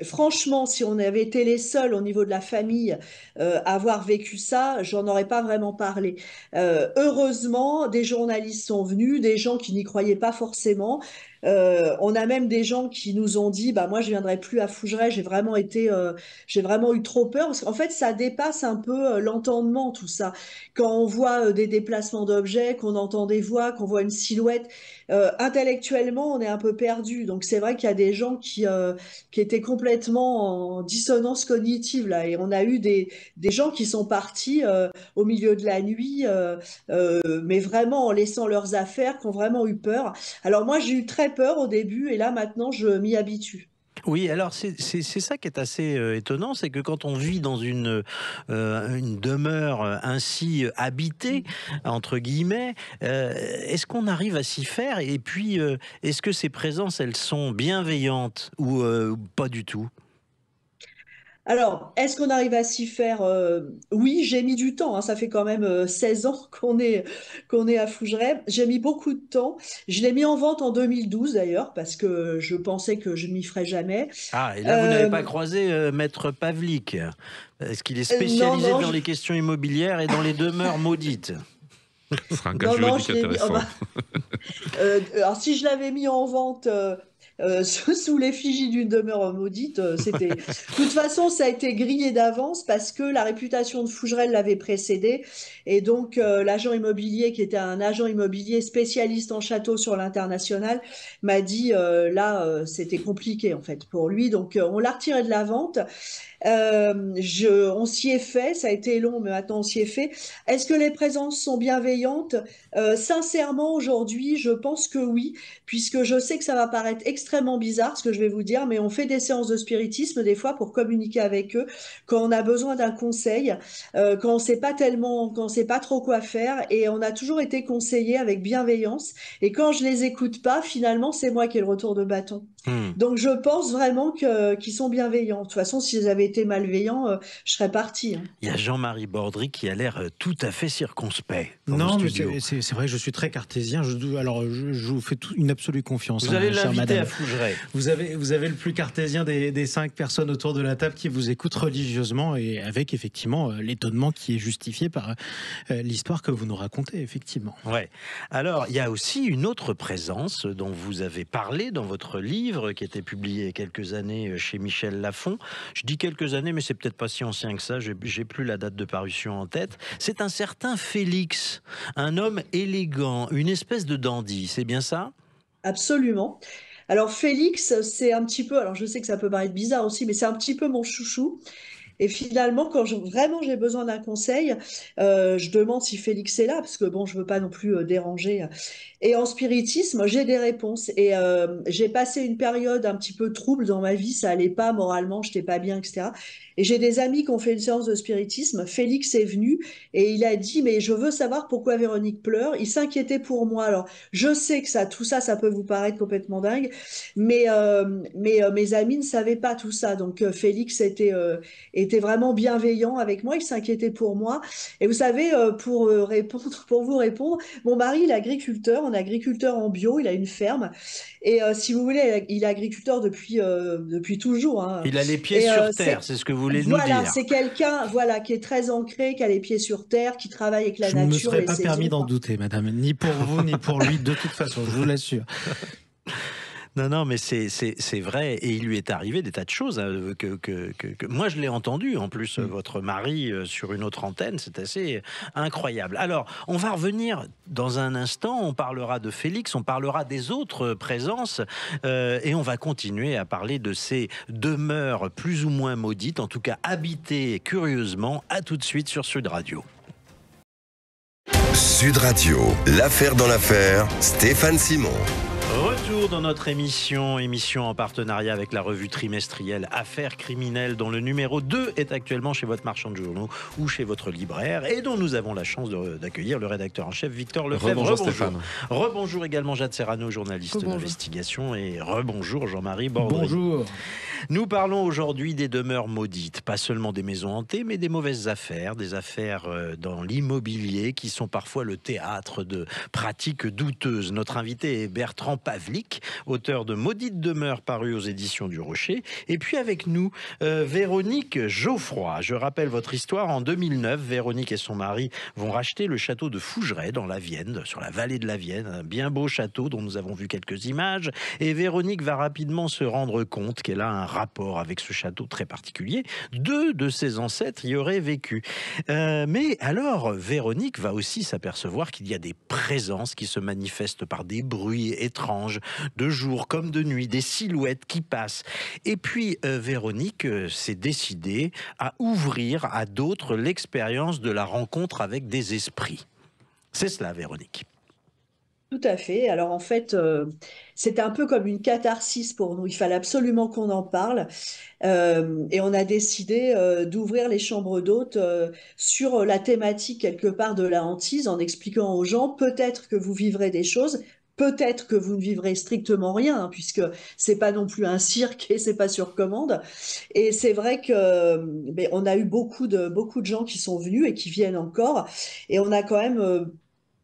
franchement, si on avait été les seuls au niveau de la famille à avoir vécu ça, j'en aurais pas vraiment parlé. Heureusement, des journalistes sont venus, des gens qui n'y croyaient pas forcément. On a même des gens qui nous ont dit, bah moi je viendrai plus à Fougeray, j'ai vraiment eu trop peur parce qu'en fait ça dépasse un peu l'entendement tout ça. Quand on voit des déplacements d'objets, qu'on entend des voix, qu'on voit une silhouette, intellectuellement on est un peu perdu. Donc c'est vrai qu'il y a des gens qui étaient complètement en dissonance cognitive là, et on a eu des gens qui sont partis au milieu de la nuit, mais vraiment en laissant leurs affaires, qui ont vraiment eu peur. Alors moi, j'ai eu très peur au début et là, maintenant, je m'y habitue. Oui, alors c'est ça qui est assez étonnant, c'est que quand on vit dans une demeure ainsi habitée, entre guillemets, est-ce qu'on arrive à s'y faire? Et puis, est-ce que ces présences, elles sont bienveillantes ou pas du tout? Alors, est-ce qu'on arrive à s'y faire? Oui, j'ai mis du temps, hein. Ça fait quand même 16 ans qu'on est à Fougeray. J'ai mis beaucoup de temps. Je l'ai mis en vente en 2012 d'ailleurs, parce que je pensais que je ne m'y ferais jamais. Ah, et là, vous n'avez pas croisé Maître Pavlik, parce qu'il est spécialisé dans les questions immobilières et dans les demeures maudites. Ce sera un cas juridique intéressant. Alors, si je l'avais mis en vente sous l'effigie d'une demeure maudite, c'était... De toute façon, ça a été grillé d'avance parce que la réputation de Fougeray l'avait précédé. Et donc, l'agent immobilier, qui était un agent immobilier spécialiste en château sur l'international, m'a dit, c'était compliqué, en fait, pour lui. Donc, on l'a retiré de la vente. On s'y est fait, ça a été long, mais maintenant on s'y est fait. Est-ce que les présences sont bienveillantes? Sincèrement, aujourd'hui, je pense que oui, puisque je sais que ça va paraître extrêmement bizarre ce que je vais vous dire, mais on fait des séances de spiritisme des fois pour communiquer avec eux quand on a besoin d'un conseil, quand on sait pas tellement, quand on sait pas trop quoi faire, et on a toujours été conseillé avec bienveillance. Et quand je les écoute pas, finalement, c'est moi qui ai le retour de bâton. Donc je pense vraiment qu'ils sont bienveillants. De toute façon, s'ils avaient été malveillants, je serais partie. Hein. Il y a Jean-Marie Bordry qui a l'air tout à fait circonspect. Non, mais c'est vrai que je suis très cartésien. Je vous fais une absolue confiance. Vous allez l'inviter à Fougeray. Vous avez le plus cartésien des 5 personnes autour de la table qui vous écoutent religieusement et avec effectivement l'étonnement qui est justifié par l'histoire que vous nous racontez, effectivement. Ouais. Alors, il y a aussi une autre présence dont vous avez parlé dans votre livre qui était publié il y a quelques années chez Michel Lafon. Je dis quelques années, mais c'est peut-être pas si ancien que ça. J'ai plus la date de parution en tête. C'est un certain Félix, un homme élégant, une espèce de dandy. C'est bien ça? Absolument. Alors Félix, c'est un petit peu, alors je sais que ça peut paraître bizarre aussi, mais c'est un petit peu mon chouchou. Et finalement, quand vraiment j'ai besoin d'un conseil, je demande si Félix est là, parce que bon, je veux pas non plus déranger. Et en spiritisme, j'ai des réponses. Et j'ai passé une période un petit peu trouble dans ma vie, ça allait pas moralement, j'étais pas bien, etc. Et j'ai des amis qui ont fait une séance de spiritisme. Félix est venu et il a dit, mais je veux savoir pourquoi Véronique pleure. Il s'inquiétait pour moi. Alors, je sais que tout ça, ça peut vous paraître complètement dingue, mais mes amis ne savaient pas tout ça. Donc, Félix était vraiment bienveillant avec moi. Il s'inquiétait pour moi. Et vous savez, pour vous répondre, mon mari, il est agriculteur. On est agriculteur en bio. Il a une ferme. Et si vous voulez, il est agriculteur depuis toujours. Hein. Il a les pieds sur terre, c'est ce que vous voulez nous dire. Voilà, c'est quelqu'un qui est très ancré, qui a les pieds sur terre, qui travaille avec la nature. Je ne me serais pas permis d'en douter, madame, ni pour vous, ni pour lui, de toute façon, je vous l'assure. Non, mais c'est vrai. Et il lui est arrivé des tas de choses que moi, je l'ai entendu. En plus, votre mari sur une autre antenne, c'est assez incroyable. Alors, on va revenir dans un instant. On parlera de Félix, on parlera des autres présences. Et on va continuer à parler de ces demeures plus ou moins maudites, en tout cas habitées curieusement. À tout de suite sur Sud Radio. Sud Radio, l'affaire dans l'affaire, Stéphane Simon. Retour dans notre émission en partenariat avec la revue trimestrielle Affaires criminelles, dont le numéro 2 est actuellement chez votre marchand de journaux ou chez votre libraire, et dont nous avons la chance d'accueillir le rédacteur en chef Victor Lefebvre. Rebonjour Stéphane. Rebonjour également Jade Serrano, journaliste d'investigation, et rebonjour Jean-Marie Bordry. Bonjour. Nous parlons aujourd'hui des demeures maudites, pas seulement des maisons hantées, mais des mauvaises affaires, des affaires dans l'immobilier qui sont parfois le théâtre de pratiques douteuses. Notre invité est Bertrand Pavlik, Véronique, auteur de Maudite demeure paru aux éditions du Rocher. Et puis avec nous, Véronique Geoffroy. Je rappelle votre histoire. En 2009, Véronique et son mari vont racheter le château de Fougeray dans la Vienne, sur la vallée de la Vienne. Un bien beau château dont nous avons vu quelques images. Et Véronique va rapidement se rendre compte qu'elle a un rapport avec ce château très particulier. 2 de ses ancêtres y auraient vécu. Mais alors, Véronique va aussi s'apercevoir qu'il y a des présences qui se manifestent par des bruits étranges, de jour comme de nuit, des silhouettes qui passent. Et puis, Véronique s'est décidée à ouvrir à d'autres l'expérience de la rencontre avec des esprits. C'est cela, Véronique. Tout à fait. Alors en fait, c'était un peu comme une catharsis pour nous. Il fallait absolument qu'on en parle. Et on a décidé d'ouvrir les chambres d'hôtes sur la thématique quelque part de la hantise, en expliquant aux gens peut-être que vous vivrez des choses. Peut-être que vous ne vivrez strictement rien, hein, puisque c'est pas non plus un cirque et c'est pas sur commande. Et c'est vrai que on a eu beaucoup de gens qui sont venus et qui viennent encore. Et on a quand même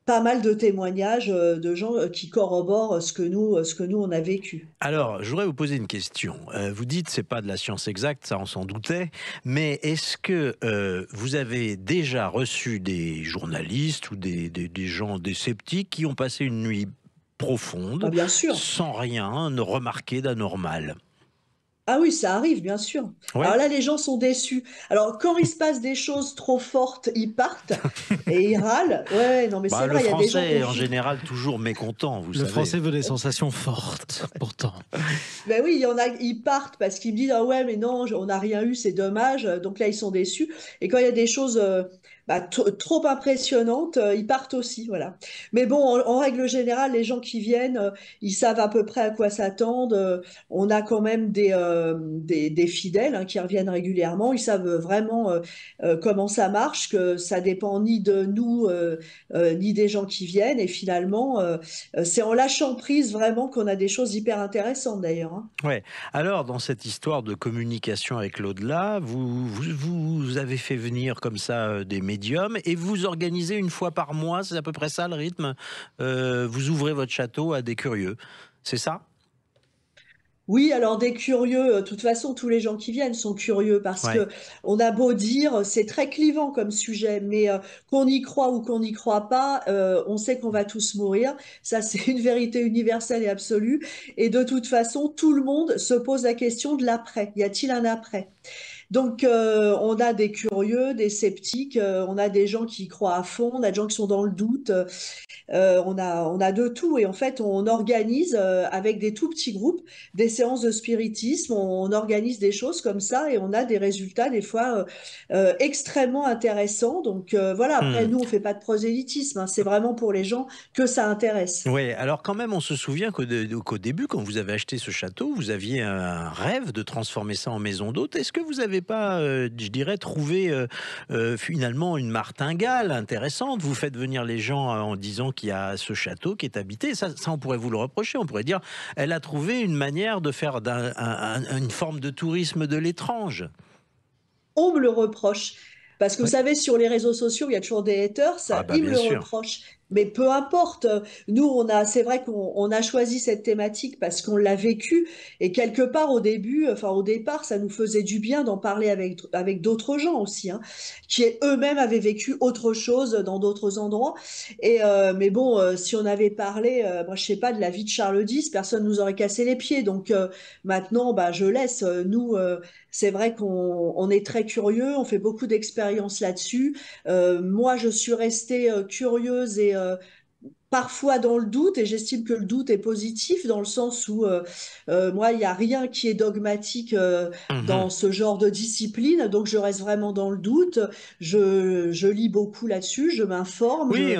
pas mal de témoignages de gens qui corroborent ce que nous on a vécu. Alors, je voudrais vous poser une question. Vous dites c'est pas de la science exacte, ça on s'en doutait, mais est-ce que vous avez déjà reçu des journalistes ou des gens, des sceptiques qui ont passé une nuit profonde, bien sûr, sans rien ne remarquer d'anormal? Ah oui, ça arrive, bien sûr. Ouais. Alors là, les gens sont déçus. Alors, quand il se passe des choses trop fortes, ils partent et ils râlent. Ouais, non, mais c'est vrai, il y a des gens... Le Français, en général, toujours mécontent, vous savez. Le Français veut des sensations fortes, pourtant. Ben oui, il y en a, ils partent parce qu'ils me disent « Ah ouais, mais non, on n'a rien eu, c'est dommage. » Donc là, ils sont déçus. Et quand il y a des choses trop impressionnantes, ils partent aussi, voilà. Mais bon, en règle générale, les gens qui viennent, ils savent à peu près à quoi s'attendre. On a quand même des fidèles qui reviennent régulièrement. Ils savent vraiment comment ça marche, que ça dépend ni de nous ni des gens qui viennent. Et finalement, c'est en lâchant prise vraiment qu'on a des choses hyper intéressantes d'ailleurs. Hein. Ouais. Alors, dans cette histoire de communication avec l'au-delà, vous avez fait venir comme ça des médiums et vous organisez une fois par mois, c'est à peu près ça le rythme. Vous ouvrez votre château à des curieux, c'est ça? Oui, alors des curieux, de toute façon, tous les gens qui viennent sont curieux parce que on a beau dire, c'est très clivant comme sujet, mais qu'on y croit ou qu'on n'y croit pas, on sait qu'on va tous mourir. Ça, c'est une vérité universelle et absolue. Et de toute façon, tout le monde se pose la question de l'après. Y a-t-il un après? Donc, on a des curieux, des sceptiques, on a des gens qui y croient à fond, on a des gens qui sont dans le doute. On a de tout et en fait on organise avec des tout petits groupes des séances de spiritisme, on organise des choses comme ça et on a des résultats des fois extrêmement intéressants. Donc voilà, après nous on fait pas de prosélytisme, hein, c'est vraiment pour les gens que ça intéresse. Oui, alors quand même on se souvient qu'au début quand vous avez acheté ce château, vous aviez un rêve de transformer ça en maison d'hôte. Est-ce que vous n'avez pas, je dirais, trouvé finalement une martingale intéressante? Vous faites venir les gens en disant qu'il y a ce château qui est habité. Ça, on pourrait vous le reprocher. On pourrait dire, elle a trouvé une manière de faire une forme de tourisme de l'étrange. On me le reproche. Parce que vous savez, sur les réseaux sociaux, il y a toujours des haters, ils me le reprochent. Mais peu importe, nous, c'est vrai qu'on a choisi cette thématique parce qu'on l'a vécu et quelque part au départ, ça nous faisait du bien d'en parler avec d'autres gens aussi, hein, qui eux-mêmes avaient vécu autre chose dans d'autres endroits. Et mais bon, si on avait parlé, moi je sais pas, de la vie de Charles X, personne nous aurait cassé les pieds. Donc maintenant, je laisse. Nous, c'est vrai qu'on est très curieux, on fait beaucoup d'expériences là-dessus. Moi, je suis restée curieuse et parfois dans le doute, et j'estime que le doute est positif dans le sens où moi, il n'y a rien qui est dogmatique dans ce genre de discipline, donc je reste vraiment dans le doute, je lis beaucoup là-dessus, je m'informe. Oui,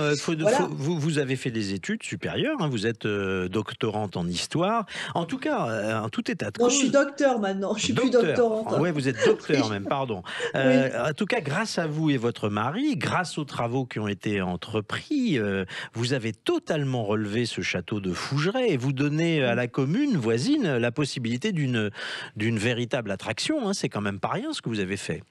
vous avez fait des études supérieures, hein, vous êtes doctorante en histoire, en tout cas, en tout état de cause... Non, je suis docteur maintenant, je suis plus doctorante. Oui, vous êtes docteur même, pardon. En tout cas, grâce à vous et votre mari, grâce aux travaux qui ont été entrepris, vous avez totalement relevé ce château de Fougeray et vous donnez à la commune voisine la possibilité d'une véritable attraction. Hein. C'est quand même pas rien ce que vous avez fait.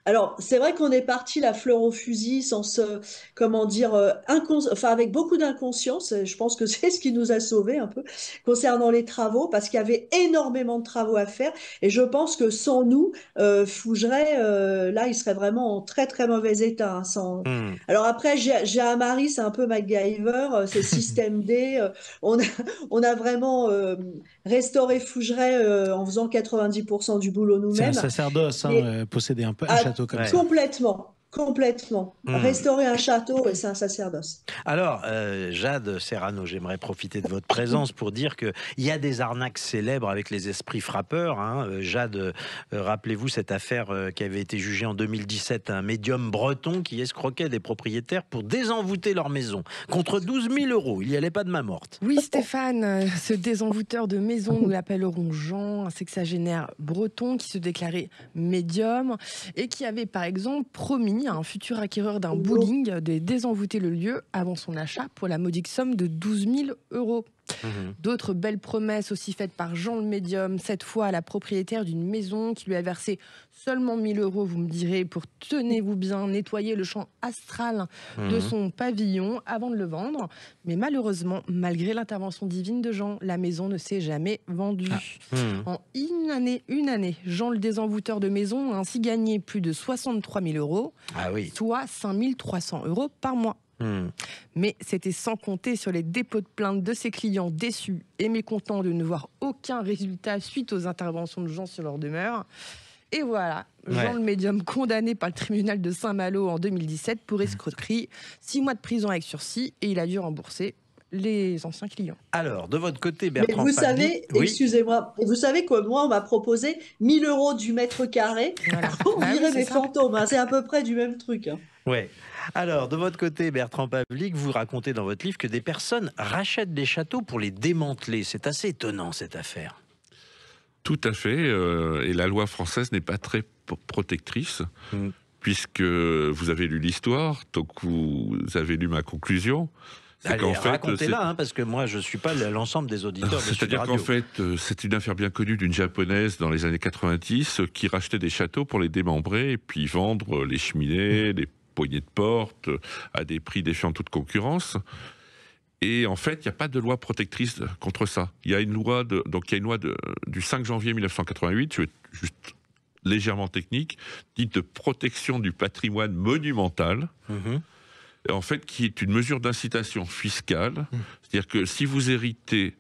Alors, c'est vrai qu'on est parti la fleur au fusil sans se, comment dire, enfin, avec beaucoup d'inconscience. Je pense que c'est ce qui nous a sauvés un peu concernant les travaux, parce qu'il y avait énormément de travaux à faire. Et je pense que sans nous, Fougeray, là, il serait vraiment en très, très mauvais état, hein, sans... Alors après, j'ai un mari, c'est un peu MacGyver, c'est Système D. On a, on a vraiment restauré Fougeray en faisant 90% du boulot C'est un nous-mêmes. sacerdoce, hein, posséder un château comme ça. Complètement. Restaurer un château, c'est un sacerdoce. Alors, Jade Serrano, j'aimerais profiter de votre présence pour dire qu'il y a des arnaques célèbres avec les esprits frappeurs. Hein. Jade, rappelez-vous cette affaire qui avait été jugée en 2017, un médium breton qui escroquait des propriétaires pour désenvoûter leur maison contre 12 000 €. Il n'y allait pas de main morte. Oui, Stéphane, ce désenvoûteur de maison, nous l'appellerons Jean, un sexagénaire breton qui se déclarait médium et qui avait par exemple promis à un futur acquéreur d'un bowling de désenvoûter le lieu avant son achat pour la modique somme de 12 000 €. D'autres belles promesses aussi faites par Jean le médium, cette fois à la propriétaire d'une maison qui lui a versé seulement 1 000 €, vous me direz, pour, tenez-vous bien, nettoyer le champ astral de son pavillon avant de le vendre. Mais malheureusement, malgré l'intervention divine de Jean, la maison ne s'est jamais vendue. En une année, Jean le désenvoûteur de maison a ainsi gagné plus de 63 000 €, soit 5 300 € par mois. Mais c'était sans compter sur les dépôts de plaintes de ses clients déçus et mécontents de ne voir aucun résultat suite aux interventions de Jean sur leur demeure. Et voilà, Jean le médium condamné par le tribunal de Saint-Malo en 2017 pour escroquerie, 6 mois de prison avec sursis, et il a dû rembourser les anciens clients. Alors, de votre côté, Bertrand Mais vous savez, excusez-moi, vous savez que moi, on m'a proposé 1 000 € du mètre carré pour virer mes fantômes. Hein. C'est à peu près du même truc. Hein. Ouais. Alors, de votre côté, Bertrand Pavlik, vous racontez dans votre livre que des personnes rachètent des châteaux pour les démanteler. C'est assez étonnant, cette affaire. Tout à fait. Et la loi française n'est pas très protectrice, puisque vous avez lu l'histoire, donc vous avez lu ma conclusion. Allez, racontez-la, parce que moi, je ne suis pas l'ensemble des auditeurs de Sud Radio. C'est-à-dire qu'en fait, c'est une affaire bien connue d'une japonaise dans les années 90 qui rachetait des châteaux pour les démembrer et puis vendre les cheminées, les poignées de porte à des prix défiant toute concurrence. Et en fait, il n'y a pas de loi protectrice contre ça. Il y a une loi, du 5 janvier 1988, je vais juste légèrement technique, dite de protection du patrimoine monumental. En fait, qui est une mesure d'incitation fiscale. C'est-à-dire que si vous héritez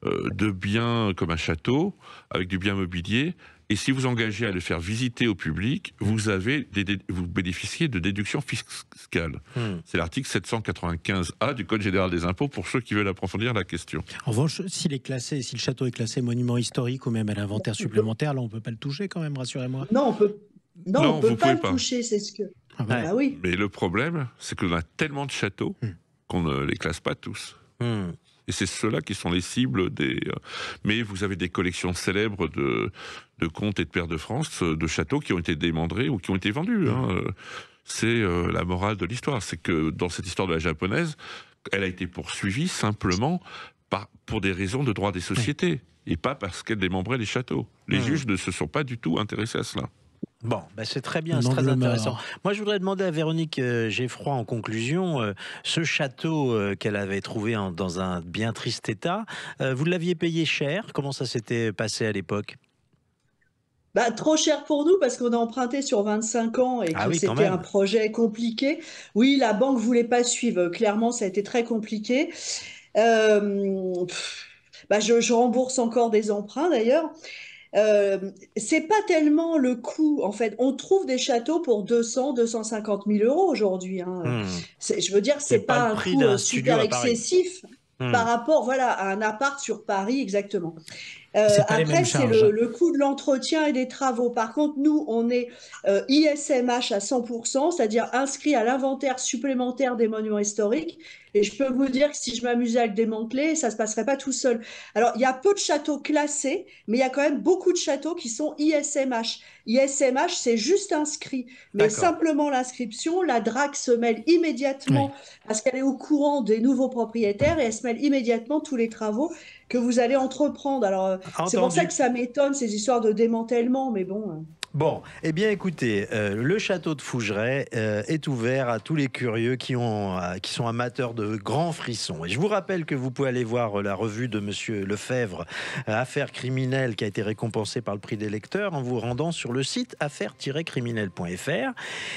de biens comme un château, avec du bien mobilier, et si vous engagez à le faire visiter au public, vous bénéficiez de déductions fiscales. C'est l'article 795A du Code général des impôts pour ceux qui veulent approfondir la question. En revanche, si le château est classé monument historique ou même à l'inventaire supplémentaire, là on ne peut pas le toucher quand même, rassurez-moi. Non, on peut pas le toucher, c'est ce que... Ah oui. Mais le problème, c'est qu'on a tellement de châteaux qu'on ne les classe pas tous. Et c'est ceux-là qui sont les cibles des... Mais vous avez des collections célèbres de comtes et de pairs de France, de châteaux qui ont été démembrés ou qui ont été vendus. C'est la morale de l'histoire. C'est que dans cette histoire de la japonaise, elle a été poursuivie simplement pour des raisons de droit des sociétés et pas parce qu'elle démembrait les châteaux. Les juges ne se sont pas du tout intéressés à cela. Bon, c'est très bien, c'est très intéressant. Moi, je voudrais demander à Véronique Geffroy, en conclusion, ce château qu'elle avait trouvé dans un bien triste état, vous l'aviez payé cher? Comment ça s'était passé à l'époque? Trop cher pour nous parce qu'on a emprunté sur 25 ans et que c'était un projet compliqué. Oui, la banque voulait pas suivre. Clairement, ça a été très compliqué. Je rembourse encore des emprunts d'ailleurs. C'est pas tellement le coût, en fait. On trouve des châteaux pour 250 000 € aujourd'hui. Je veux dire, c'est pas un coût super excessif par rapport, à un appart sur Paris, exactement. Après, c'est le coût de l'entretien et des travaux. Par contre, nous, on est ISMH à 100%, c'est-à-dire inscrit à l'inventaire supplémentaire des monuments historiques. Et je peux vous dire que si je m'amusais à le démanteler, ça ne se passerait pas tout seul. Alors, il y a peu de châteaux classés, mais il y a quand même beaucoup de châteaux qui sont ISMH. ISMH, c'est juste inscrit. Mais simplement l'inscription, la DRAC se mêle immédiatement parce qu'elle est au courant des nouveaux propriétaires et elle se mêle immédiatement tous les travaux que vous allez entreprendre. Alors, c'est pour ça que ça m'étonne, ces histoires de démantèlement, mais bon... Bon, eh bien écoutez, le château de Fougeray est ouvert à tous les curieux qui sont amateurs de grands frissons. Et je vous rappelle que vous pouvez aller voir la revue de Monsieur Lefebvre, Affaires criminelles, qui a été récompensée par le prix des lecteurs en vous rendant sur le site affaires-criminelles.fr.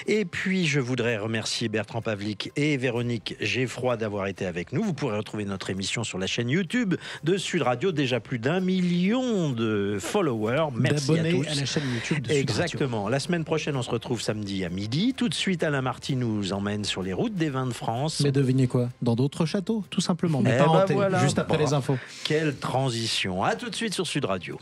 Et puis je voudrais remercier Bertrand Pavlik et Véronique Geffroy d'avoir été avec nous. Vous pourrez retrouver notre émission sur la chaîne YouTube de Sud Radio, déjà plus d'1 million de followers. Merci à tous. À la chaîne YouTube de Sud Radio. Exactement. La semaine prochaine, on se retrouve samedi à midi. Tout de suite, Alain Marty nous emmène sur les routes des vins de France. Mais devinez quoi? Dans d'autres châteaux, tout simplement. Mais pas hantés, voilà. juste après les infos. Quelle transition. À tout de suite sur Sud Radio.